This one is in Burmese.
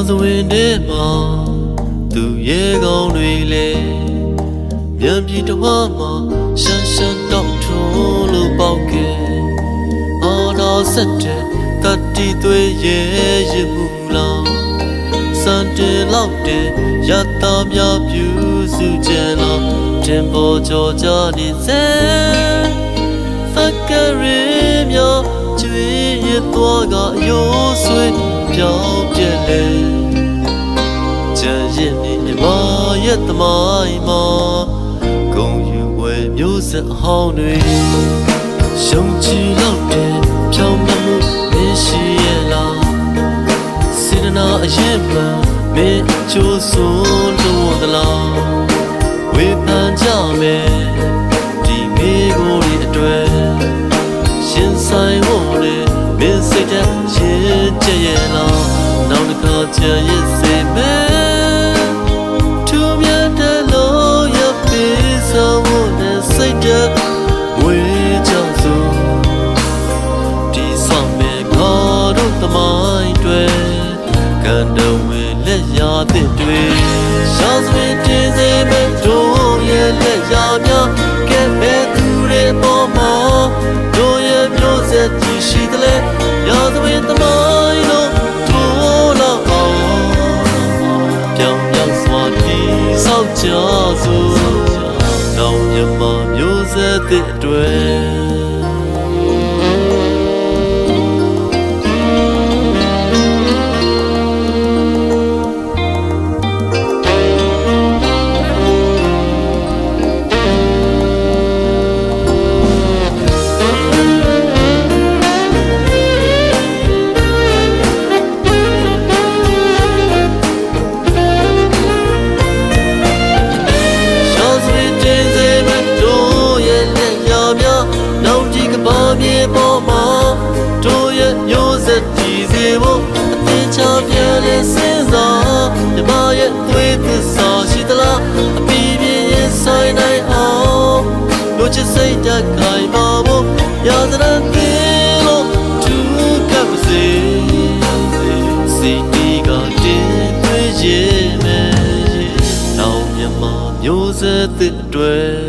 ဝင်ထဲမှာသူရဲကောင်းတွေလေမြန်ပြည်တစ်ဝါမှာရှမ်းရှမ်းတောက်ထုံးလို့ပေါက်ခဲ့အော်တော်ဆက်တဲ့တတိသွေးရဲ့ရမှုလားစံတင်လောက်တဲ့ရတာများပြူစုကြလားတင်ပေါ်ကြော်ကြနေစေဖက်ကရေများကျွေးရသွားကအယိုးဆွေးပြောင်းပြက်လေကြံရစ်နေမြမရဲ့သမိုင်းမှာဂုံယူဝဲမျိုးဆက်အဟောင်းတွေရှုံချီလောက်တဲ့ဖြောင်းမှုမရှိရဲ့လားစေတနာအရင်မှမင်းချိုးဆိုးလို့သလားဝေဖန်ကြမယ်ဒီမိကိုယ်တွေအတွက်ရှင်ဆိုင်ဖို့လေမင်းစိတ်ထဲရင်ကြဲရဲ့လားနောက်တစ်ခါချင်ရစေမယ်သူမြတ်တဲ့လို့ရပေးဆောင်ဖို့နဲ့စိတ်ထဲဝေးကြစို့ဒီဆောင်မဲ့ခေါ်တို့သမိုင်းတွေကန်တော်ဝင်လက်ရတဲ့တွေရှားစပင်းတင်စေမဲ့တို့ရဲ့လက်ရများကဲမဲ့သူတွေပေါ်မှာတို့ရဲ့မျိုးဆက်ကြည့်ရှိတယ်လေရာဇဝင်သမိုင်းတို့ထိုးလောက်အောင်ပြောင်းပြောင်းစွာတည်ဆောက်ကြစို့နောင်မြမမျိုးဆက်တဲ့အတွက်မြေပေါ်မှာတို့ရဲ့မျိုးဆက်ကြည်စေဖို့အသေးချပြန်လဲစဉ်းစားဒီမရဲ့သွေးသစ္စာရှိသလားအပီးပြင်းရင်ဆိုင်နိုင်အောင်တို့ချစ်စိတ်ဓာတ်ခိုင်မာဖို့ရာဇရန်ပြေလို့သူကပ်စေစိတ်ဒီကတင်သွေးရဲ့မယ်နောင်မြမမျိုးဆက်တဲ့အတွက်